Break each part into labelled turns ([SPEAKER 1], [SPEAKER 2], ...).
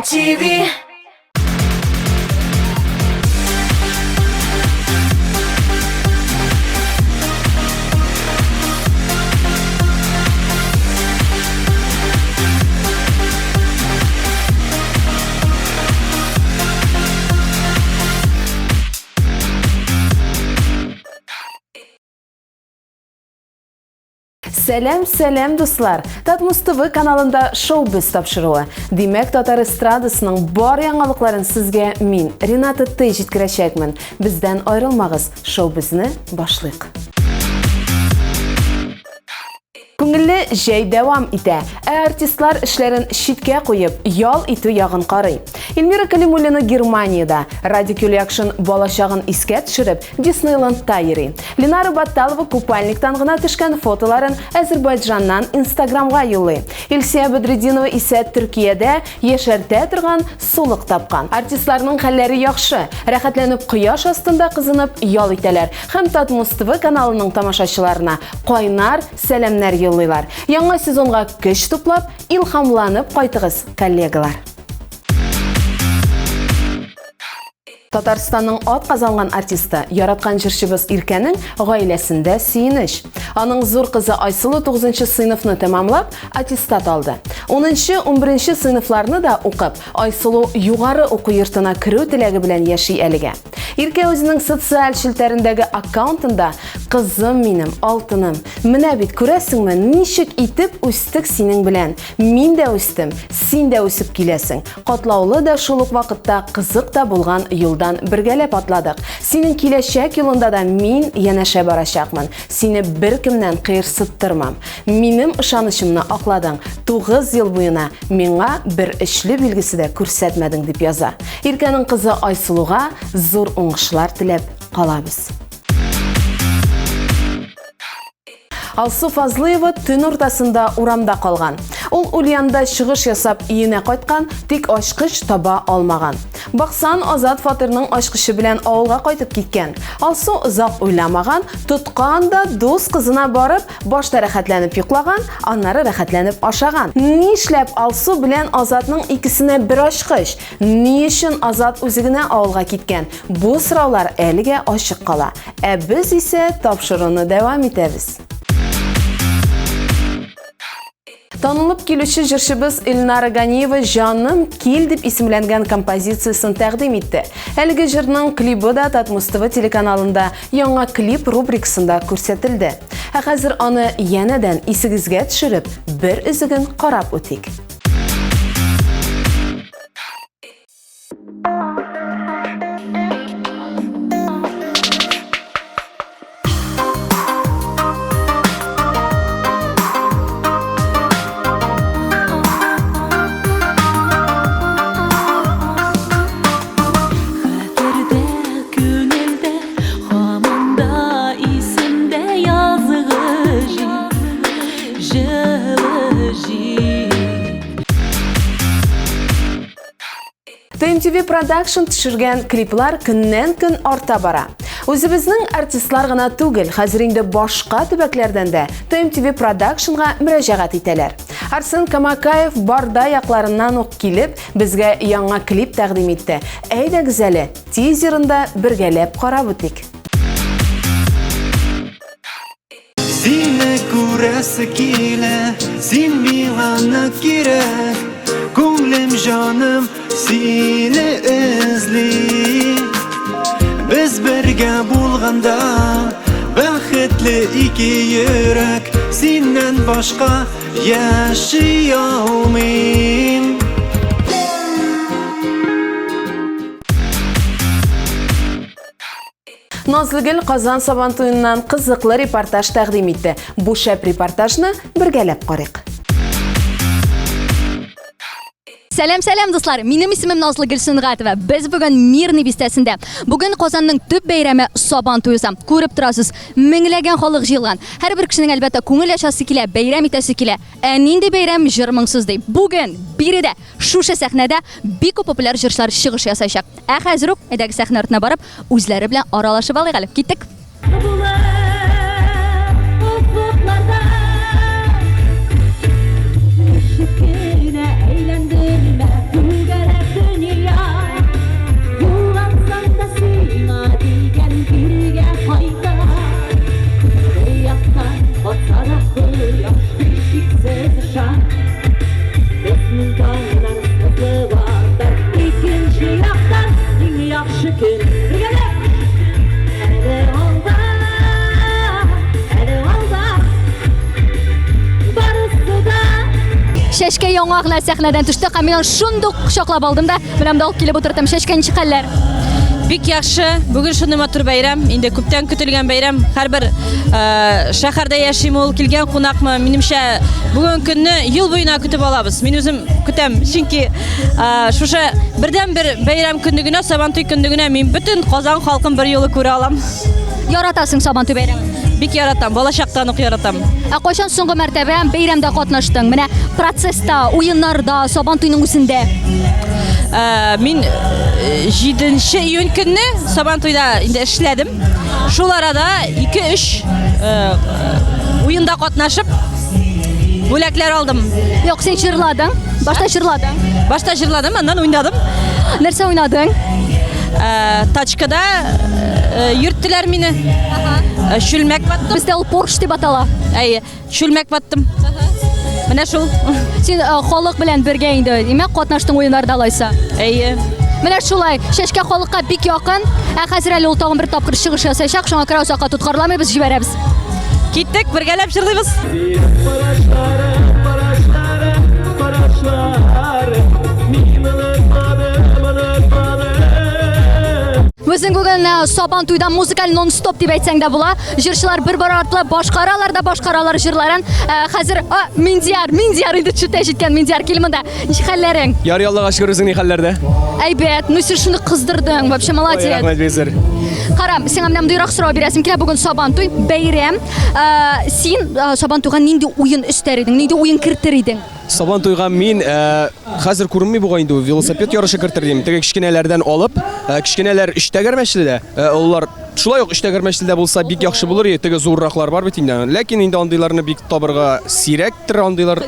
[SPEAKER 1] TV.
[SPEAKER 2] Сәлем дуслар. Татмус ТВ каналында шоу-біз тапшыруы. Демек, Татар эстрадасының бар яңалыкларын сезгә мин, Рената Т. җиткерәчәкмен. Бездән аерылмагыз, шоу-безне башлыйк. Күңелле җәй дәвам итә. Артистлар эшләрен читкә куеп, ял итү ягын карый. Эльмира Калимуллина Германиядә, Радикюл Якшин балачагын искә төшереп, Диснейландта йөри. Ленара Батталова купальниктан гына төшкән фотоларын Азербайҗаннан Инстаграмга юллый. Илсия Бәдретдинова исә Төркиядә яшәртә торган сулык тапкан. Артистларның хәлләре яхшы, рәхәтләнеп кояш астында кызынып ял итәләр. Һәм Татмус ТВ каналының тамашачыларына кайнар сәламнәр юллыйлар. Яңа сезонга көч туплап, илһамланып кайтыгыз, коллегалар. Татарстанның атказанган артисты, яраткан җырчыбыз Иркәнең гаиләсендә сөенеч. Аның зур кызы Айсылу 9нчы сыйныфны тәмамлап, аттестат алды. 10-11 сыйныфларны да укып, Айсылу югары уку йортына керү теләге белән яши әлегә. Иркә үзенең социаль челтәрендәге аккаунтында "Кызым минем, алтыным, менә бит күрәсеңме, ничек итеп үстек синең белән. Мин дә үстем, син дә үсеп киләсең. Катлаулы да шул ук вакытта кызык та булган юлдан бергәләп атладык. Синең киләчәк юлында да мин янәшә барачакмын. Сине беркемнән кыерсыттырмам. Минем ышанычымны акладың. 9 ел буена миңа бер эшле билгесе дә күрсәтмәдең", дип яза. Иркәнең кызы Айсылуга зур уңышлар теләп калабыз. Алсу Фазлыева төн уртасында урамда калган. Ул Ульянда чыгыш ясап иенә кайткан, тик ачкыч таба алмаган. Баксан Азат фатирның ачкычы белән авылга кайтып киткән. Алсу озак уйламаган, тоткан да дус кызына барып, башта рәхәтләнеп йоклаган, аннары рәхәтләнеп ашаган. Нишләп Алсу белән Азатның икесенә бер ачкыч? Ни өчен Азат үзе генә авылга киткән? Бу сораулар әлегә ачык кала. Ә без исә тапшыруны дәвам итәбез. Танылып килүче җырчыбыз Илнара Ганиева "Җаным кил" дип исемләнгән композициясын тәкъдим итте. Әлеге җырның клипы да Татмус ТВ телеканалында яңа клип рубрикасында күрсәтелде. Ә хәзер аны янәдән исегезгә төшереп, бер үзеген карап үтик. TMTV Production төшергән клиплар көннән-көн арта бара. Үзебезнең артистлар гына түгел, хәзер инде башка төбәкләрдән дә TMTV Productionга мөрәҗәгать итәләр. Арсен Камакаев барда якларыннан ук килеп, безгә яңа клип тәкъдим итте. Әйдәгез әле, тизерында бергәләп карап үтик.
[SPEAKER 3] Сине күрәсе килә, син миңа кирәк. Күңлем җаным сине эзли. Без бергә булганда бәхетле ике йөрәк. Синнән башка яши алмыйм.
[SPEAKER 2] Назлыгөл Казан Сабантуеннан кызыклы репортаж тәкъдим итте. Бу шәп репортажны бергәләп карыйк.
[SPEAKER 4] Сәлем дуслар, минем исемем Назлыгөл Сөнгатова. Без бүген Мирный бистәсендә. Бүген Казанның төп бәйрәме Сабантуй. Күреп торасыз, меңләгән халык җыелган. Һәрбер кешенең әлбәттә күңел ачасы килә, бәйрәм итәсе килә. Ә нинди бәйрәм җырмыңсыз ди. Бүген биредә, шушы сәхнәдә бик күп популяр җырчылар чыгыш ясаячак. Ә хәзер үк әйдәге сәхнә артына барып, үзләре белән аралашып алыйк әле. Киттек. Шәшкә яңагына сәхнәдән төште һәм мин шундук кочаклап алдым да, менә алып килеп утырдым. Шәшкә ничек хәлләр?
[SPEAKER 1] Бик яхшы. Бүген шундый матур бәйрәм. Инде күптән көтелгән бәйрәм. Һәрбер шәһәрдә яшим ул, килгән кунакмы. Минемчә, бүген көнне ел буена көтеп алабыз. Мин үзем көтәм. Чөнки шушы бердән-бер бәйрәм көнлегенә, Сабантуй көнлегенә мин бөтен Казан халкын бер юлы күрә алам.
[SPEAKER 4] Яратасың Сабантуй бәйрәмен?
[SPEAKER 1] Бик яратам. Балачактан ук яратам.
[SPEAKER 4] Кайчан соңгы мәртәбә бәйрәмдә катнаштың? Менә процесста, уеннарда, Сабантуйның үзендә.
[SPEAKER 1] Мин 7 июнь көнне Сабантуйда инде эшләдем. Шул арада 2-3 уенда катнашып бүләкләр алдым.
[SPEAKER 4] Юк, син җырладың? Башта җырладың?
[SPEAKER 1] Башта җырладым, аннан уйнадым.
[SPEAKER 4] Нәрсә уйнадың?
[SPEAKER 1] Тачкада йөрттеләр мине. Чүлмәк баттым.
[SPEAKER 4] Бездә ул Порш дип атала.
[SPEAKER 1] Әйе, чүлмәк баттым. Менә шул.
[SPEAKER 4] Син халык белән бергә инде, димәк катнаштың уеннарда алайса.
[SPEAKER 1] Әйе.
[SPEAKER 4] Менә шулай, Шәшкә халыкка бик якын. Хәзер әле ул тагын бер тапкыр чыгыш ясаячак, шуңа күрә узакка тоткарламыйбыз, җибәрәбез.
[SPEAKER 1] Киттек, бергәләп җырлыйбыз.
[SPEAKER 4] Безнең бүген Сабантуйда музыкаль нон-стоп дип әйтсәң дә була. Җырчылар бер-бер артлы башкаралар җырларын. Хәзер Миндияр инде чүтә җиткән Миндияр килмәдә. Ничек хәлләрең?
[SPEAKER 5] Ярый, Аллага шөкер, үзең ни хәлләрдә?
[SPEAKER 4] Әйбәт, ну син шуны кыздырдың, вообще молодец.
[SPEAKER 5] Рәхмәт, Везер.
[SPEAKER 4] Карам, сиңа менә мондыйрак сорау бирәсем килә, бүген Сабантуй, бәйрәм. Син Сабантуйга нинди уен өстәр идең, нинди уен кертер идең?
[SPEAKER 5] Сабантуйга мин хәзер күренми бугай инде велосипед ярышы кертергән. Теге кичкенәләрдән алып, кичкенәләр 3 тәгәрмәчледә. Улар шулай ук 3 тәгәрмәчледә булса бик яхшы булыр иде. Теге зурраклар бар бит инде. Ләкин инде андыйларны бик табырга сирәктер, андыйлар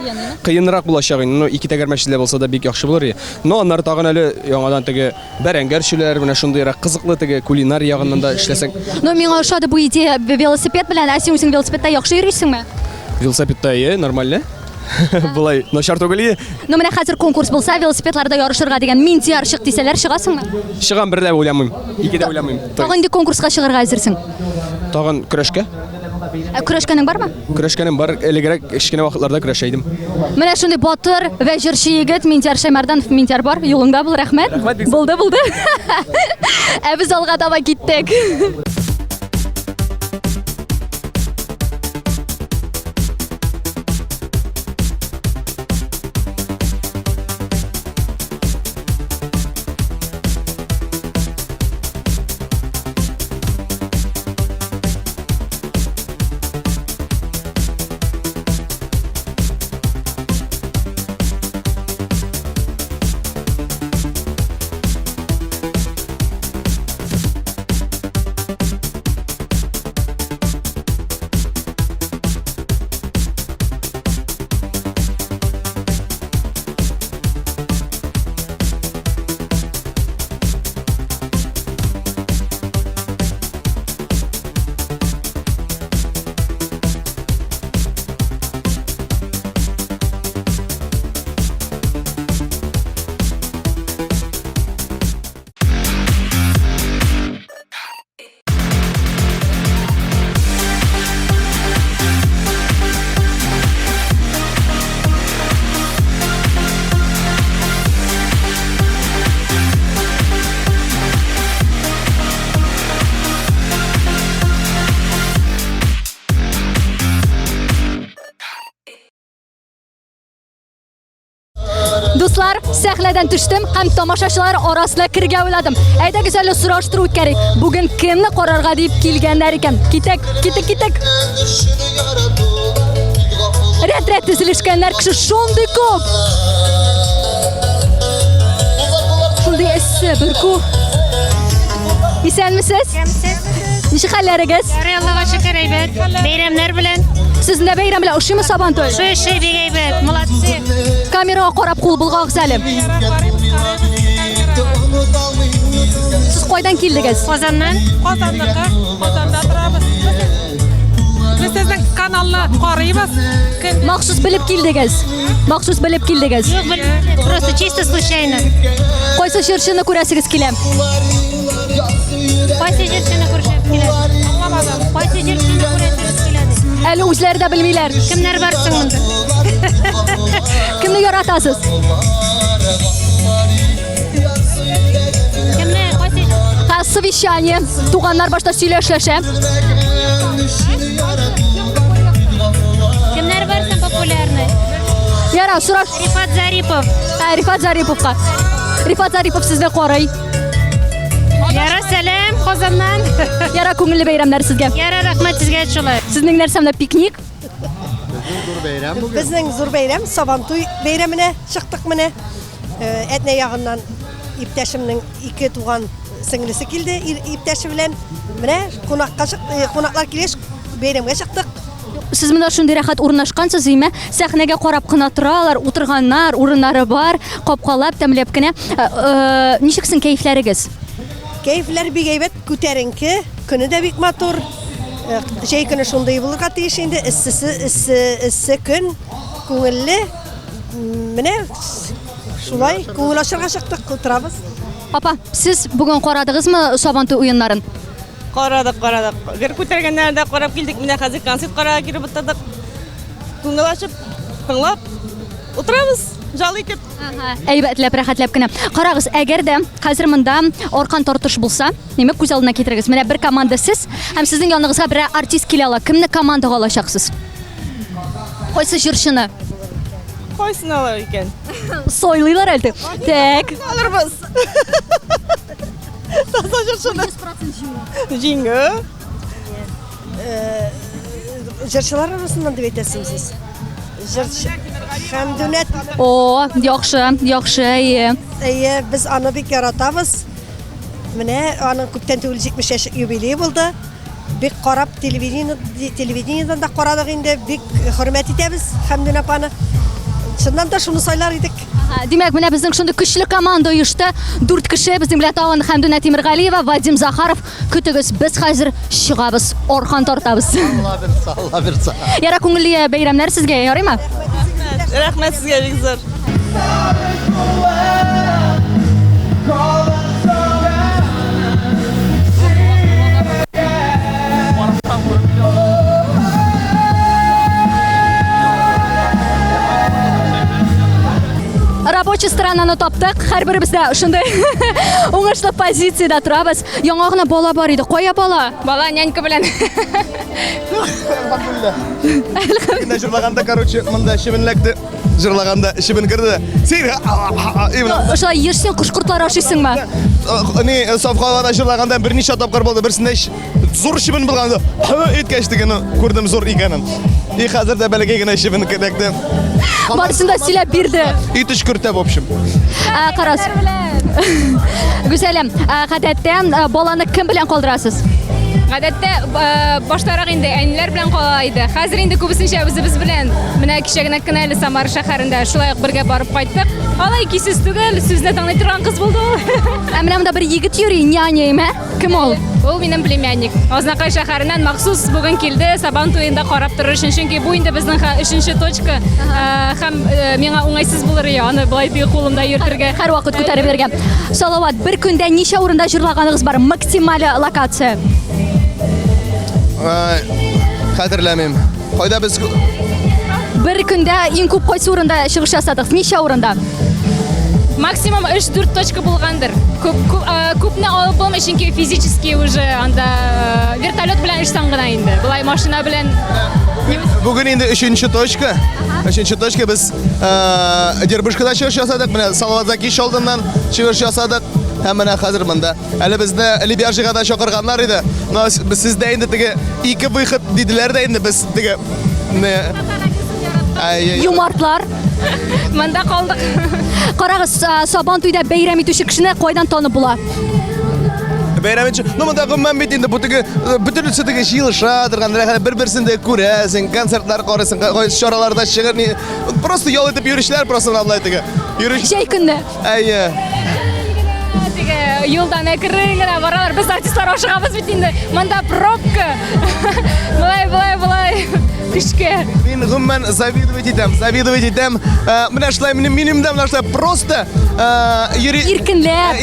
[SPEAKER 5] кыенрак булачак инде. 2 тәгәрмәчледә булса да бик яхшы булыр иде. Но аннары тагын әле яңадан теге бәрәңгәрчеләр, менә шундыйрак кызыклы теге кулинар ягыннан да эшләсәң.
[SPEAKER 4] Ну миңа ошады бу идея велосипед белән, ә син үзең велосипедта яхшы йөрисеңме?
[SPEAKER 5] Велосипедта нормально. Булай, начар түгел иде.
[SPEAKER 4] Ну менә хәзер конкурс булса, велосипедларда ярышырга дигән Миндияр чык дисәләр, чыгасыңмы?
[SPEAKER 5] Чыгам, бер дә уйламыйм. 2 дә уйламыйм.
[SPEAKER 4] Тагын инде конкурска чыгарга әзерсең.
[SPEAKER 5] Тагын көрәшкә.
[SPEAKER 4] Көрәшкәнең бармы?
[SPEAKER 5] Көрәшкәнем бар, элегрәк кечкенә вакытларда көрәшә идем.
[SPEAKER 4] Менә шундый батыр вә җырчы егет Миндияр Шәймәрданов. Миндияр бар, юлыңда бул, рәхмәт. Булды. Ә без алга таба киттек. Дуслар, сәхнәдән төштем һәм тамашачылар арасына кергә уйладым. Әйдәгез әле сораштыру үткәрик. Бүген кемне карарга дип килгәннәр икән? Китек. Рәт тезелешкәннәр кеше шундый күп. Шундый эссе, бер күп. Исәнмесез? Ничек хәлләрегез?
[SPEAKER 6] Ярый, Аллага шөкер, әйбәт. Бәйрәмнәр белән.
[SPEAKER 4] Сезнең дә бәйрәм белән ошыймы Сабантуй?
[SPEAKER 6] Шуй бик әйбәт, молодцы.
[SPEAKER 4] Камерага карап кул булгагыз әле. Сез кайдан килдегез?
[SPEAKER 6] Казаннан.
[SPEAKER 7] Казанда торабыз. Biz sizin kanalını koruyubuz.
[SPEAKER 4] Махсус белеп килдегез.
[SPEAKER 6] Юк, просто чисто случайно.
[SPEAKER 4] Кайсы җырчыны күрәсегез килә?
[SPEAKER 6] Кайсы җырчыны күршәп килә? Кайсы җырчыны күрәсегез килә?
[SPEAKER 4] Әле үзләре дә белмиләр.
[SPEAKER 6] Кемнәр барсың монда?
[SPEAKER 4] Kimni yaratasiz?
[SPEAKER 6] Kimni qaysi?
[SPEAKER 4] Ha, совещание. Туганнар башта сөйләшәшә.
[SPEAKER 6] Kimlar barsan populyarni?
[SPEAKER 4] Яра, сураш.
[SPEAKER 6] Rifat Zaripov.
[SPEAKER 4] Рифат Зариповка. Рифат Зарипов сезне карый.
[SPEAKER 6] Yara salam Qozondan.
[SPEAKER 4] Яра, күңелле бәйрәмнәр сезгә.
[SPEAKER 6] Yara rahmat sizga chulay.
[SPEAKER 4] Сезнең нәрсәмдә пикник?
[SPEAKER 8] Bizning zo'r bayram Sabantoy bayramine chiqdik mine. Etne yağından iptaşimning iki tuğan singlisi keldi. İptaşı bilen mine qonaqlar kelish bayramga chiqdik.
[SPEAKER 4] Siz менә шундый рәхәт урнашкансыз име? Сәхнәгә карап кына торалар, утырганнар, урыннары бар, капкалап, тәмләп кенә. Ничексең кәефләрегез?
[SPEAKER 8] Keyifler bir geybet küterinki, günü de bik motor. Şey günü şunday bulurga tiyiş indi, ısı gün, күңелле, mine şulay, күңел aşırga çıktık, oturabız.
[SPEAKER 4] Апа, сез бүген карадыгызмы Сабантуй уеннарын?
[SPEAKER 7] Карадык. Гер күтәргәннәрдә карап килдек. Менә хәзер концерт карарга киреп утырдык. Күңел ачып, тыңлап утырабыз. Жал итеп.
[SPEAKER 4] Әйбәтләп, рәхәтләп кенә. Карагыз, әгәр дә хәзер монда аркан тартыш булса, нимә күз алдына китерегез? Менә бер команда сез, һәм сезнең яныгызга бер артист килә ала. Кемне командага алачаксыз? Кайсы җырчыны?
[SPEAKER 7] Кайсын алар икән?
[SPEAKER 4] Сойлыйлар әле. Так.
[SPEAKER 7] Алырбыз. Таза җырчыны. Җиңү.
[SPEAKER 8] Jırçılar arasından da betesiniz siz. Jırçı. Hamdünet.
[SPEAKER 4] О, яхшы.
[SPEAKER 8] Biz anı bik yaratavız. Mine anın küpten tüyülecekmiş yaşık юбилей buldu. Bik qarab televizyondan da qaradık indi. Bik hürmet etemiz. Hamdünet anı. Şundan da şunu saylar idik.
[SPEAKER 4] Димәк, менә безнең шундый көчле команда оешты. 4 кеше безнең белән тагын Хәмдүнә Тимергалиева, Вадим Захаров. Көтегез, без хәзер чыгабыз, аркан тартабыз.
[SPEAKER 9] Алла бирса.
[SPEAKER 4] Яра, күңелле бәйрәмнәр сезгә, ярыймы?
[SPEAKER 7] Рәхмәт сезгә бик зур.
[SPEAKER 4] Рабочий сторонаны таптык. Һәрберебез дә шундый уңышлы позициядә торабыз. Яңа гына бала бар иде. Кая бала? Бала нянька белән.
[SPEAKER 9] Инде җырлаганда, короче, монда шибенләкте. Җырлаганда шибен кирде. Син
[SPEAKER 4] Ошолай йөрсәң кушкыртлар ашыйсыңмы?
[SPEAKER 9] Ни сафхаларда җырлаганда берничә тапкыр булды. Берсендә зур шибен булганда, иткәчтегене күрдем зур икәнен. И хәзер дә бәләгә генә шибен кирәкте.
[SPEAKER 4] Барысын да сөйләп бирде.
[SPEAKER 9] И төшкертә в общем.
[SPEAKER 4] Карас. Гүзәлем, гадәттә баланы кем белән калдырасыз?
[SPEAKER 10] Гадәттә баштарак инде әниләр белән кала иде. Хәзер инде күбесенчә үзебез белән менә кичәгенә кенә әле Самара шәһәрендә шулай ук бергә барып кайттык. Алай кисез түгел, сүзне таңлый торган кыз булды ул.
[SPEAKER 4] Менә монда бер егет йөри, няня. Кем ул?
[SPEAKER 10] Ул минем племянник. Азнакай шәһәреннән махсус бүген килде Сабантуенда карап торыр өчен, чөнки бу инде безнең 3нче точка. Һәм миңа уңайсыз булыр иде аны былай тиге кулымда йөртергә.
[SPEAKER 4] Һәр вакыт күтәреп бергә. Салават, бер көндә ничә урында җырлаганыгыз бар? Максималь локация.
[SPEAKER 9] Хәтерләмим. Кайда без
[SPEAKER 4] Бер көндә иң күп кайсы урында чыгыш ясадыгыз? Ничә урында?
[SPEAKER 10] Максимум 3-4 точка булгандыр. Күпне алып булмый, чөнки физически уже анда вертолет белән эштән гына инде. Былай машина белән
[SPEAKER 9] Бүген инде 3нче точка. 3нче точка без Дербышкада чыгыш ясадык. Менә Салават Закиш алдыннан чыгыш ясадык. Һәм менә хәзер монда. Әле безне Либяжига да чакырганнар иде. Но сездә инде теге 2 выход диделәр дә инде без теге
[SPEAKER 4] Юмартлар.
[SPEAKER 10] монда калдык.
[SPEAKER 4] Карагыз, Сабантуйда бәйрәм итүче кешене кайдан танып була?
[SPEAKER 9] Бәйрәм өчен. Ну монда гомумән бит инде бу теге бөтенесе теге җыелыша торган, бер-берсендә күрәсең, концертлар карыйсың, чараларда чыгыр, просто ял итеп йөрүчеләр просто алай теге.
[SPEAKER 4] Җәй көнне.
[SPEAKER 10] Теге yo'ldan akirgina boralar. Biz artistlar oshiqamiz bit endi. Menda probka. Булай. Кишке.
[SPEAKER 9] Men g'umman завидовать etam. Mana shular menimda mana shular просто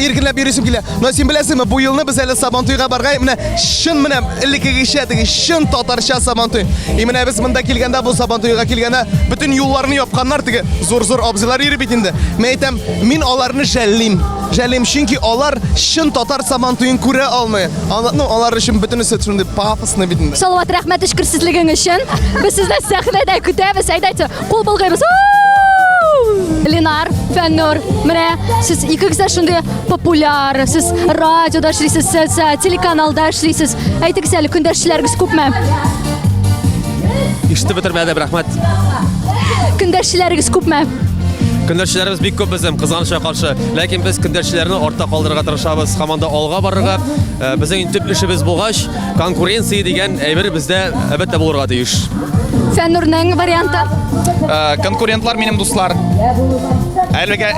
[SPEAKER 9] erkinlab yurishim kelar. Mana sen bilasizmi, bu yilni biz hali Sabantoyga borgay, mana shin mana illikiga ishlatdik, shin totarsha Sabantoy. Mana biz bunda kelganda bu Sabantoyga kelganda butun yo'llarni yopganlar, tigi zo'r obzilar yurib endi. Men aytam, men ularni jallim chunki ular shin totar Sabantoyni ko'ra olmay. Ular uchun butunisi shunday pafosni bitindi.
[SPEAKER 4] Salovat, rahmat ishqirsizliging uchun. Biz sizni sahnada kutamiz. Aytaychi, qo'l bulg'aymiz. Lenar, Fannur, mana siz ikkingizda shunday populyar, siz radioda ishlaysiz, siz telekanalda ishlaysiz. Aytingizlar, kundashchilaringiz ko'pmi?
[SPEAKER 5] Ishni bitirmadim, rahmat.
[SPEAKER 4] Kundashchilaringiz ko'pmi?
[SPEAKER 5] Kundashchilarimiz bek ko'p bizning qizg'anishga qarshi, lekin biz kundashchilarni ortda qoldirishga tirishamiz, hamda olg'a borishga. Bizning tub ishimiz bo'lg'ash, konkurensiya degan ayber bizda albatta bo'lirga tegish.
[SPEAKER 4] Fannurning varianti.
[SPEAKER 11] Konkurentlar benim dostlar.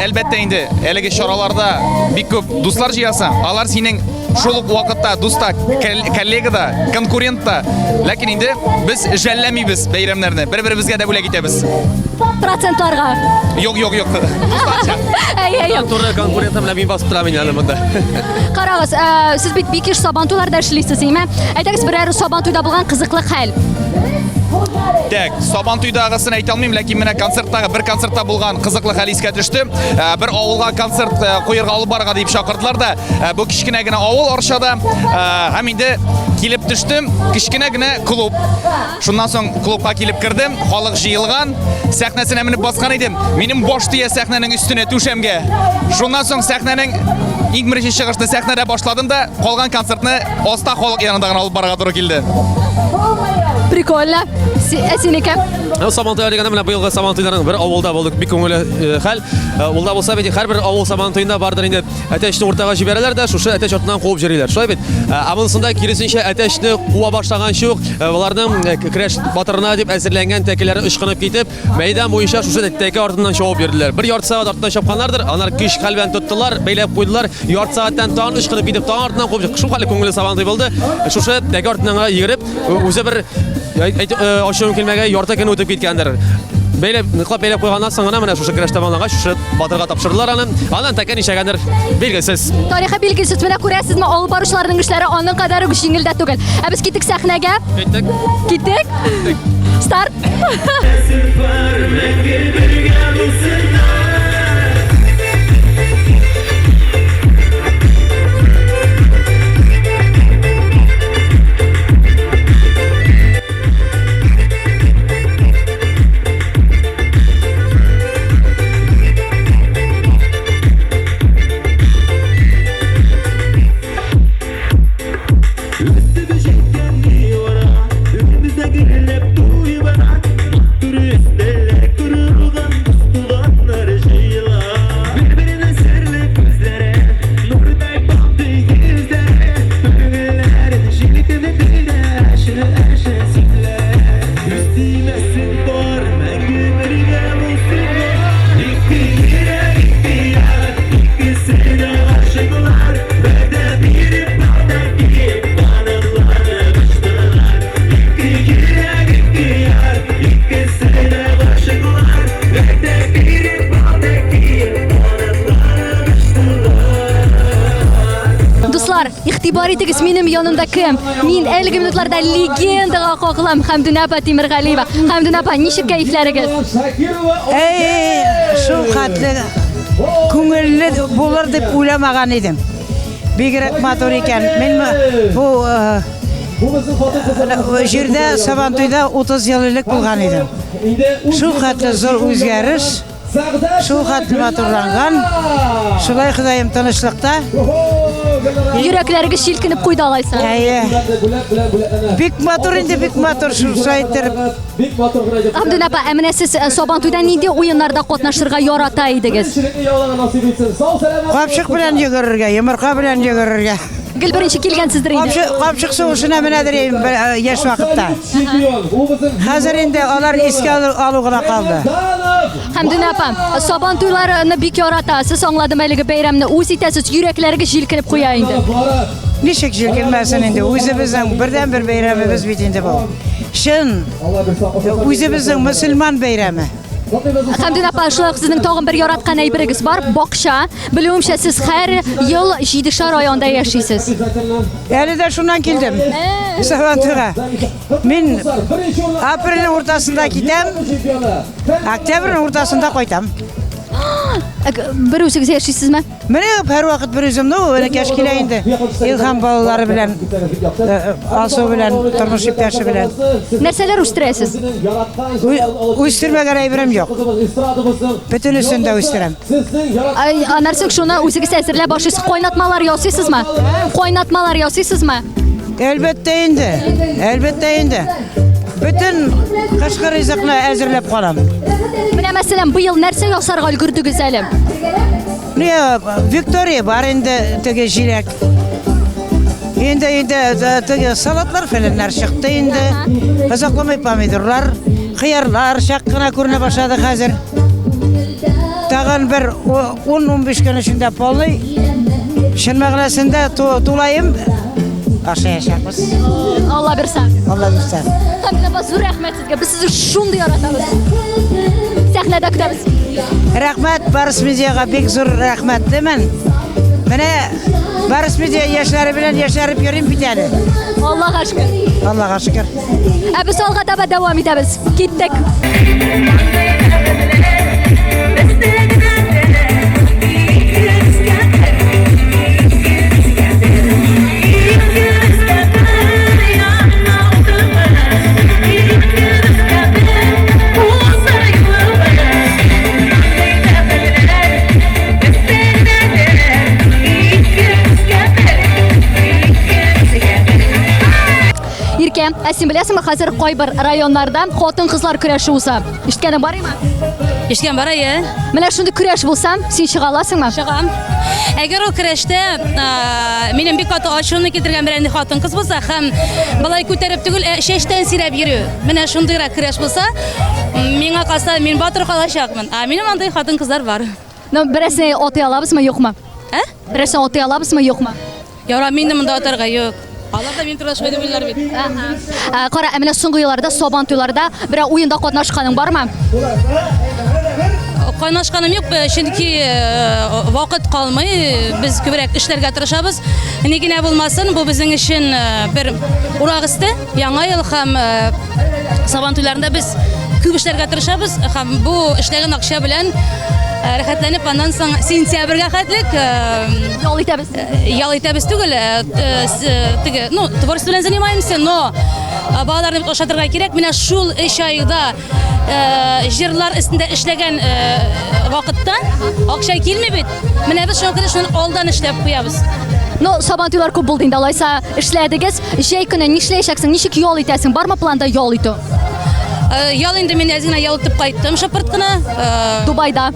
[SPEAKER 11] Elbette indi. Elege şoralarda bek ko'p dostlar jiyasın. Alar senin şoluk vaqtda do'sta, kollegada, konkurentda. Lekin indi biz jallamiymiz bayramlarni. Bir-birimizga da bo'lak etamiz.
[SPEAKER 4] Prosentlarga.
[SPEAKER 11] Yo'q. Dostlarcha.
[SPEAKER 4] Yo'q.
[SPEAKER 5] To'g'ri konkurentim bilan men bosib turaman yana bunda.
[SPEAKER 4] Qarag'iz, siz bekish Sabantoylarda ishlaysiz-mi? Aytasiz, biror Sabantoyda bo'lgan qiziqli hal.
[SPEAKER 11] Так, Sabantoydagısını aytolmayman, lekin mena konsertdagi bir konsertda bo'lgan qiziqli hal esga tushdi. Bir avulga konsert qo'yirga olib borga deb chaqirdilar da, bu kichkinagina avul Orshada ham endi kelib tushdim, kichkinagina klub. Shundan so'ng klubga kelib kirdim, xalq jiyilgan, sahnasini minib bosgan edim. Mening bosh tiya sahnaning ustine to'shamga. Shundan so'ng sahnaning ilk birinchi chiqishni sahnada boshladim da, qolgan konsertni osta xalq yanidagina olib borga to'g'ri keldi.
[SPEAKER 4] Прикольно. Seniki?
[SPEAKER 5] Sabantoy deganda mana bu yilgi Sabantoylarning bir avulda bo'ldik, bir ko'ngli hal. Unda bo'lsa beti har bir avul Sabantoyda bardir endi atashni o'rtaga jibaralarda, shu atash ortidan quvib jiraylar. Shu bit. Amilsында kirisincha atashni quva boshlagan shu, ularning kirash botirna deb azirlangan takilari ishqinib ketib, maydon bo'yicha shu taka ortidan shovib berdilar. 1 yarım soat ortidan shopganlardir. Onlar kish qalban tutdilar, beylab qo'ydilar. Yarım soatdan to'g'ri ishqinib ketib, to'g'ri ortidan quvib, shu hali ko'ngli Sabantoy bo'ldi. Shu taka ortidan yigirib, o'zi bir oshun kelmaga yortakan o'tib ketgandir. Beylab qo'ygandan so'ng mana shu kirash tomonlarga shu botirga topshirdilar anan takan ishlagandir. Belgisiz.
[SPEAKER 4] Tarixiy belgisiz. Mana ko'rasizmi, olib boruvchilarning ishlari onun qadar yengilda tugul. Biz ketdik sahnaga. Ketdik. Start. İxtibar etdiniz benim yanımda kim? Men 50 minutlarda legendaga qoqilam Hamdunapa Temirg'aliyeva. Hamdunapa, nechuk kayflaringiz?
[SPEAKER 6] Shu qatli ko'ngilli bo'lar deb o'ylamagan edim. Begrak motor ekan. Men bu yerda Sabantoyda 30 yillik bo'lgan edim. Shu qatli zo'r o'zgarish, shu qatli motorlangan. Shulay Xudoyim tinchlikda
[SPEAKER 4] Yürekleriga shilkinib qo'ydi olaysan.
[SPEAKER 6] Bek motor endi bek motor shu saytirib.
[SPEAKER 4] Hamdunapa, amina siz Sabantoydan endi o'yinlarda qatnashirga yorata edingiz.
[SPEAKER 6] Qopchiq bilan yugururga, yumurqa bilan yugururga.
[SPEAKER 4] Гел беренче килгәнсездер инде.
[SPEAKER 6] Капчык сугышына менә дирем яшь вакытта. Хәзер инде алар искә алу гына калды.
[SPEAKER 4] Хәмдүн апам, Сабан туйларыны бик яратасыз, аңладым әлеге бәйрәмне үз итәсез, йөрәкләргә җилкенеп куя инде.
[SPEAKER 6] Ничек җилкенмәсен инде, үзебезнең бердән-бер бәйрәмебез бит инде бу. Шын, үзебезнең мөселман бәйрәме.
[SPEAKER 4] Хәмдүн апа, шулай сезнең тагын бер яраткан әйберегез бар, бакча. Белүемчә, сез һәр ел Җидешар районында яшисез.
[SPEAKER 6] Әле дә шуннан килдем. Сабантуйга. Мин апрельнең уртасында китәм, октябрьнең уртасында кайтам.
[SPEAKER 4] Бер үзегез яшисезме?
[SPEAKER 6] Менә һәр вакыт бер үзем, кәш килә инде. Илһам балалары белән, Алсу белән, тормыш иптәше белән.
[SPEAKER 4] Нәрсәләр үстерәсез?
[SPEAKER 6] Үстермәгән әйберем юк. Бөтенесен дә үстерәм.
[SPEAKER 4] Анарсың шуны үзегез әзерләп башлыйсыз, кайнатмалар ясыйсызмы? Кайнатмалар ясыйсызмы?
[SPEAKER 6] Әлбәттә инде. Bütün кышкы ризыкны әзерләп калам.
[SPEAKER 4] Менә мәсәлән, быел нәрсә ясарга өлгердегез әле?
[SPEAKER 6] Виктория бар инде, теге җиләк. Инде теге салатлар фәләннәр чыкты инде. Казакламай помидорлар, кыярлар чак кына күренә башлады хәзер. Тагын бер 10-15 көн эчендә полный шын мәгънәсендә тулайым. Ашаячакбыз.
[SPEAKER 4] Алла бирсә.
[SPEAKER 6] Алла бирсә.
[SPEAKER 4] Хәмдүн зур рәхмәт сезгә. Без сезне шундый яратабыз. Сәхнәдә көтәбез.
[SPEAKER 6] Рәхмәт Барыс медиага, бик зур рәхмәтлемен. Менә Барыс медиа яшьләре белән яшәреп йөрим бит әле.
[SPEAKER 4] Аллага шөкер.
[SPEAKER 6] Аллага шөкер.
[SPEAKER 4] Без алга таба дәвам итәбез. Киттек. Син беләсеңме, хәзер кайбер районнарда хатын-кызлар көрәше уза. Ишеткәнең бармы?
[SPEAKER 1] Ишеткән бар ие.
[SPEAKER 4] Менә шундый көрәш булса, син чыга аласыңмы?
[SPEAKER 1] Чыгам. Әгәр ул көрәштә минем бик каты ачуны китергән бер хатын-кыз булса, һәм балай күтәреп түгел, шәштән сирәп йөрү. Менә шундыйрак көрәш булса, миңа калса, мин батыр калачакмын. Минем андай хатын-кызлар бар.
[SPEAKER 4] Берәсен атай алабызмы, юкмы? Берәсен атай алабызмы, юкмы?
[SPEAKER 1] Яра, минем монда атарга юк. Алар да мин турында шулай дип уйлар бит.
[SPEAKER 4] Кара, менә соңгы елларда Сабан туйларда бер уенда катнашканың бармы?
[SPEAKER 1] Кайнашканым юк, чөнки вакыт калмый, без күбрәк эшләргә тырышабыз. Нигенә булмасын, бу безнең өчен бер урак исте. Яңа ел һәм Сабан туйларында без күп эшләргә тырышабыз һәм бу эшләгән акча белән рәхәтләнеп аннан соң сентябрьгә хәтлек ял итәбез түгел. Теге, творчество белән занимаемся, но балаларны бит ошатырга кирәк. Менә шул 3 айда җырлар өстендә эшләгән вакытта акча килми бит. Менә без шуны алдан эшләп куябыз.
[SPEAKER 4] Сабан туйлар күп булды инде, алайса эшләдегез. Җәй көне нишләячәксең? Ничек ял итәсең? Бармы планда ял итү?
[SPEAKER 1] Ял инде мин әзгенә ял итеп кайттым, шапырт кына.
[SPEAKER 4] Дубайда.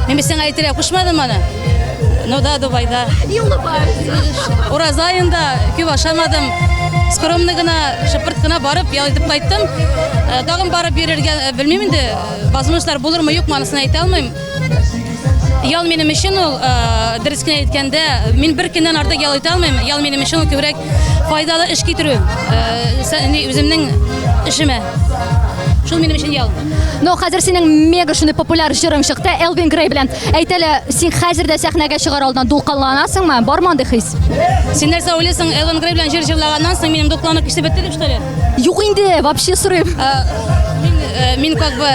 [SPEAKER 1] Мин сиңа әйтергә кушмадым аны. Да, Дубайда. Ураз айында күп ашамадым. Скромный гына, шапырт кына барып ял итеп кайттым. Тагын барып йөрергә белмим инде. Возможностьлар булырмы, юкмы, анысын әйтә алмыйм. Ял минем өчен ул дөрес кенә әйткәндә, мин бер көннән артык ял итә алмыйм. Ял минем өчен ул күбрәк файдалы эш китерү. Үземнең эшемә. Шул минем өчен ял.
[SPEAKER 4] Хәзер синең мега шундый популяр җырың чыкты, Элвин Грей белән. Әйт әле, син хәзер дә сәхнәгә чыгар алдыннан дулкынланасыңмы? Бармы андый хис?
[SPEAKER 1] Син нәрсә уйлыйсың, Элвин Грей белән җыр җырлаганнан соң минем дулкынланып китеп бетте дип штале?
[SPEAKER 4] Юк инде, вообще сорыйм.
[SPEAKER 1] Мин как бы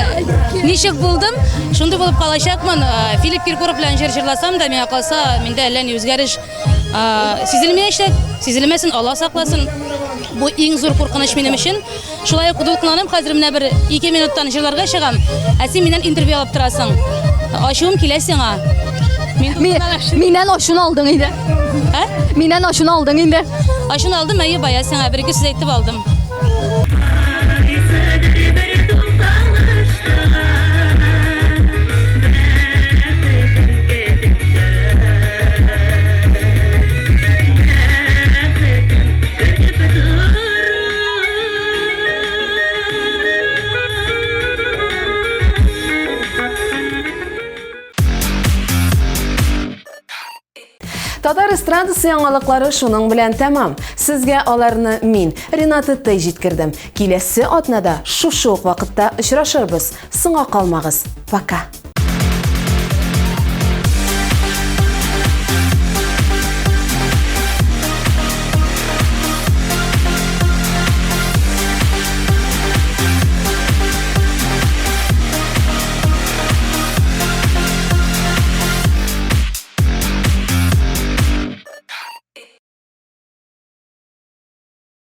[SPEAKER 1] ничек булдым, шундый булып калачакмын. Филипп Киркоров белән җыр җырласам да, миңа калса, миндә әллә ни үзгәреш сизелмәячәк. Сизелмәсен, Алла сакласын. Бу иң зур куркыныч минем өчен. Шулай ук дулкынланам, хәзер менә бер 2 минуттан җырларга чыгам. Син миннән интервью алып торасың. Ачуым килә сиңа.
[SPEAKER 4] Миннән ачуны алдың инде. Миннән ачуны алдың инде.
[SPEAKER 1] Ачуны алдым, әйе, бая сиңа бер-ике сүз әйтеп алдым.
[SPEAKER 2] Татар эстрадасы яңалыклары шуның белән тәмам. Сезгә аларны мин, Рената Тей җиткердем. Киләсе атнада шушы ук вакытта очрашырбыз. Соңга калмагыз. Пока.